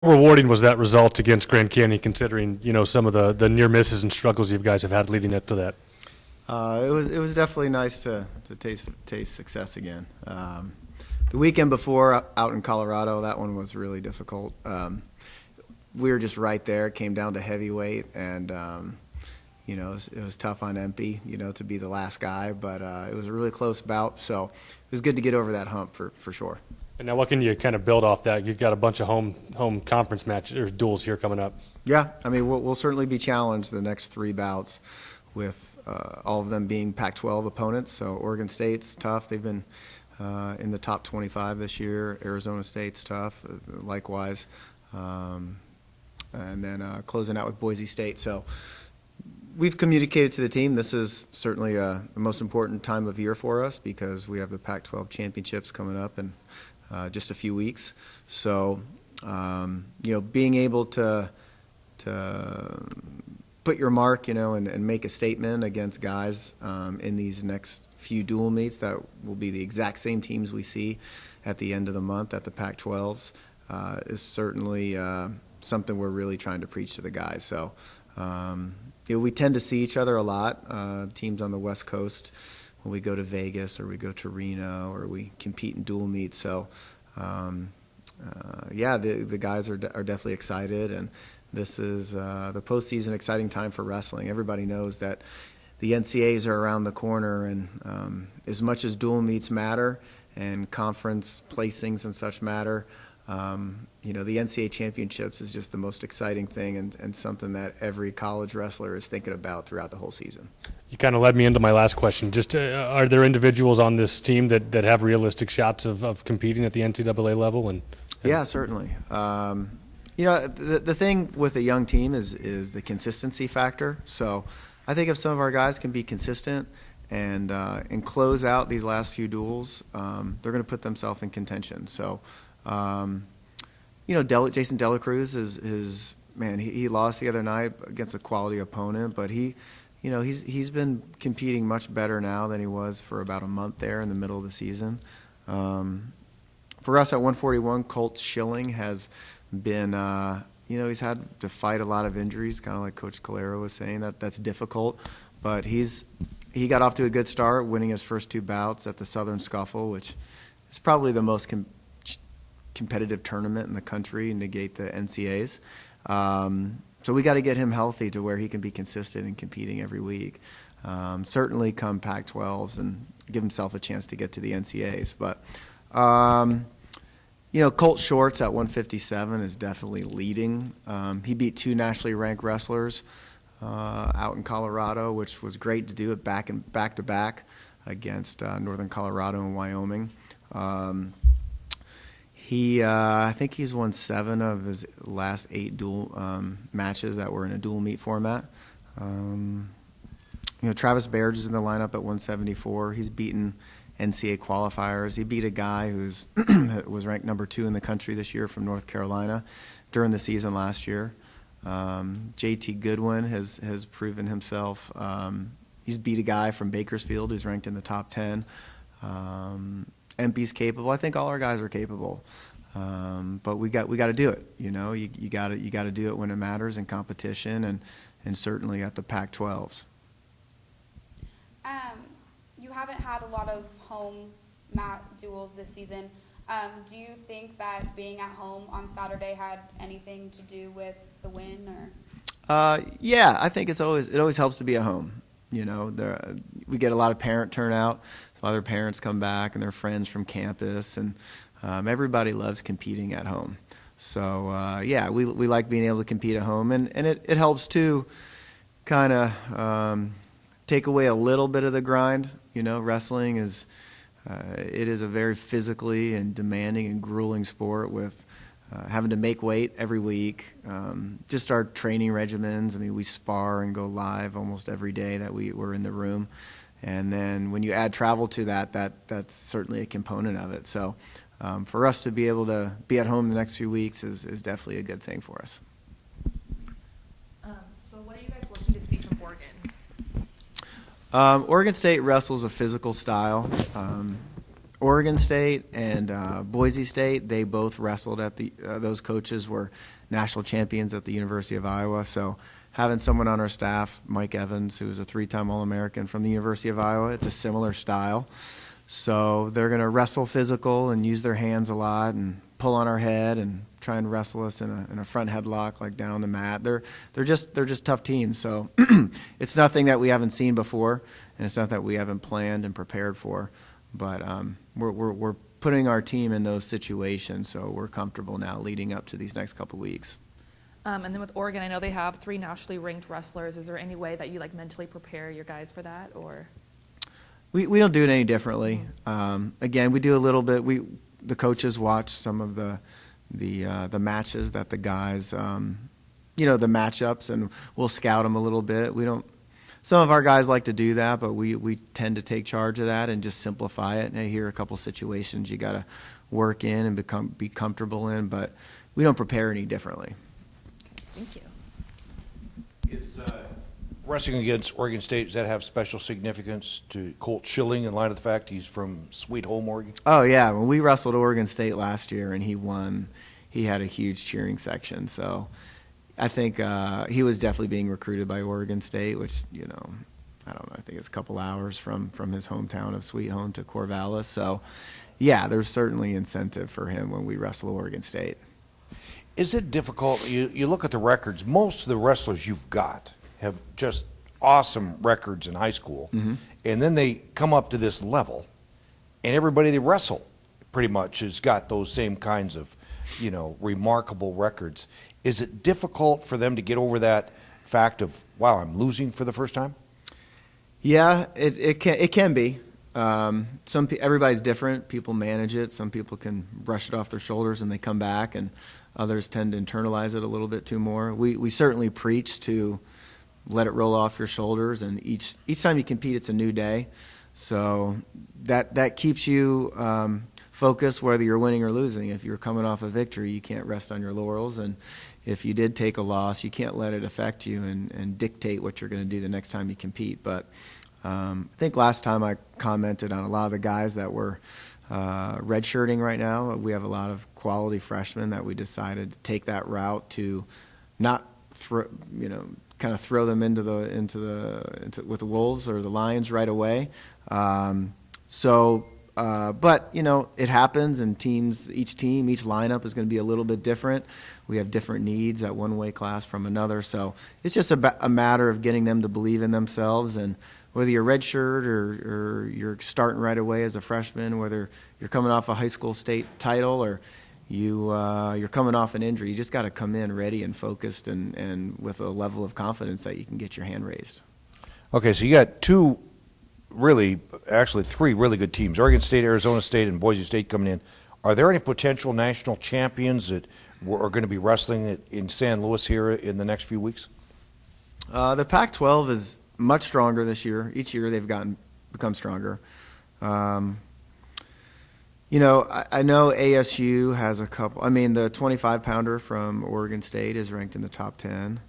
rewarding was that result against Grand Canyon, considering some of the near misses and struggles you guys have had leading up to that? It was definitely nice to taste success again. The weekend before out in Colorado, that one was really difficult. We were just right there. It came down to heavyweight, and it was tough on Empey, to be the last guy. But it was a really close bout, so it was good to get over that hump for sure. And now, what can you kind of build off that? You've got a bunch of home conference matches or duels here coming up. Yeah, I mean we'll certainly be challenged the next three bouts, with all of them being Pac-12 opponents. So Oregon State's tough. They've been in the top 25 this year. Arizona State's tough, likewise. And then closing out with Boise State. So we've communicated to the team this is certainly the most important time of year for us, because we have the Pac-12 championships coming up in just a few weeks. So being able to put your mark, and make a statement against guys in these next few dual meets that will be the exact same teams we see at the end of the month at the Pac-12s is certainly something we're really trying to preach to the guys. So we tend to see each other a lot, teams on the West Coast, when we go to Vegas or we go to Reno or we compete in dual meets. So the guys are definitely excited, and this is the postseason exciting time for wrestling. Everybody knows that the NCAAs are around the corner, and as much as dual meets matter and conference placings and such matter, the NCAA championships is just the most exciting thing, and something that every college wrestler is thinking about throughout the whole season. You kind of led me into my last question. Just are there individuals on this team that have realistic shots of competing at the NCAA level? Yeah, certainly. The thing with a young team is the consistency factor. So I think if some of our guys can be consistent and close out these last few duels, they're going to put themselves in contention. So, Jason Dela Cruz is man. He lost the other night against a quality opponent, but he's been competing much better now than he was for about a month there in the middle of the season. For us at 141, Colt Schilling has been, he's had to fight a lot of injuries, kind of like Coach Calero was saying. That's difficult, but he got off to a good start, winning his first two bouts at the Southern Scuffle, which is probably the most competitive tournament in the country, negate the NCAAs. So we got to get him healthy to where he can be consistent and competing every week. Certainly come Pac-12s and give himself a chance to get to the NCAAs. But, Colt Shorts at 157 is definitely leading. He beat two nationally ranked wrestlers out in Colorado, which was great to do it back to back against Northern Colorado and Wyoming. I think he's won 7 of his last 8 dual matches that were in a dual meet format. Travis Baird is in the lineup at 174. He's beaten NCAA qualifiers. He beat a guy who's was ranked number 2 in the country this year from North Carolina during the season last year. JT Goodwin has proven himself. He's beat a guy from Bakersfield who's ranked in the top 10. MP's capable. I think all our guys are capable, but we got to do it. You got to do it when it matters in competition, and certainly at the Pac-12s. You haven't had a lot of home mat duels this season. Do you think that being at home on Saturday had anything to do with the win, or? Yeah, I think it always helps to be at home. We get a lot of parent turnout. A lot of their parents come back and their friends from campus, and everybody loves competing at home. So we like being able to compete at home, and it helps to kind of take away a little bit of the grind. Wrestling is a very physically and demanding and grueling sport with having to make weight every week. Just our training regimens. I mean, we spar and go live almost every day that we're in the room. And then when you add travel to that's certainly a component of it. So for us to be able to be at home the next few weeks is definitely a good thing for us. So what are you guys looking to see from Oregon? Oregon State wrestles a physical style. Oregon State and Boise State, they both wrestled at those coaches were national champions at the University of Iowa. So having someone on our staff, Mike Evans, who is a 3-time All-American from the University of Iowa, it's a similar style. So they're going to wrestle physical and use their hands a lot and pull on our head and try and wrestle us in a front headlock, like down on the mat. They're just tough teams. So it's nothing that we haven't seen before, and it's not that we haven't planned and prepared for. But we're putting our team in those situations, so we're comfortable now leading up to these next couple weeks. And then with Oregon, I know they have 3 nationally ranked wrestlers. Is there any way that you like mentally prepare your guys for that, or? We don't do it any differently. Again, we do a little bit. The coaches watch some of the matches that the guys, the matchups, and we'll scout them a little bit. We don't. Some of our guys like to do that, but we tend to take charge of that and just simplify it. And hey, here are a couple situations you got to work in and be comfortable in, but we don't prepare any differently. Thank you. Is wrestling against Oregon State, does that have special significance to Colt Schilling in light of the fact he's from Sweet Home, Oregon? Oh, yeah. When we wrestled Oregon State last year and he won, he had a huge cheering section. So I think he was definitely being recruited by Oregon State, which, I don't know, I think it's a couple hours from his hometown of Sweet Home to Corvallis. So, yeah, there's certainly incentive for him when we wrestle Oregon State. Is it difficult? You look at the records, most of the wrestlers you've got have just awesome records in high school, and then they come up to this level, and everybody they wrestle pretty much has got those same kinds of, remarkable records. Is it difficult for them to get over that fact of, wow, I'm losing for the first time? Yeah, it can be. Everybody's different. People manage it. Some people can brush it off their shoulders and they come back, and others tend to internalize it a little bit too more. We certainly preach to let it roll off your shoulders, and each time you compete, it's a new day. So that keeps you focused whether you're winning or losing. If you're coming off a victory, you can't rest on your laurels, and if you did take a loss, you can't let it affect you and dictate what you're going to do the next time you compete. But I think last time I commented on a lot of the guys that were redshirting right now. We have a lot of quality freshmen that we decided to take that route to not kind of throw them with the Wolves or the Lions right away. But it happens, and each lineup is going to be a little bit different. We have different needs at one weight class from another, so it's just a matter of getting them to believe in themselves. And whether you're redshirt or you're starting right away as a freshman, whether you're coming off a high school state title or you're coming off an injury, you just got to come in ready and focused and with a level of confidence that you can get your hand raised. Okay, so you got three really good teams, Oregon State, Arizona State, and Boise State coming in. Are there any potential national champions that are going to be wrestling in San Luis here in the next few weeks? The Pac-12 is much stronger this year. Each year they've become stronger. I know ASU has a couple. I mean, the 25-pounder from Oregon State is ranked in the top 10.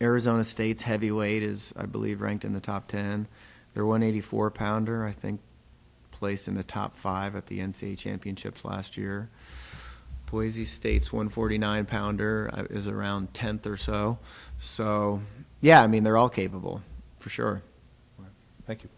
Arizona State's heavyweight is, I believe, ranked in the top 10. Their 184-pounder, I think, placed in the top 5 at the NCAA championships last year. Boise State's 149-pounder is around 10th or so. So, yeah, I mean, they're all capable, for sure. Thank you.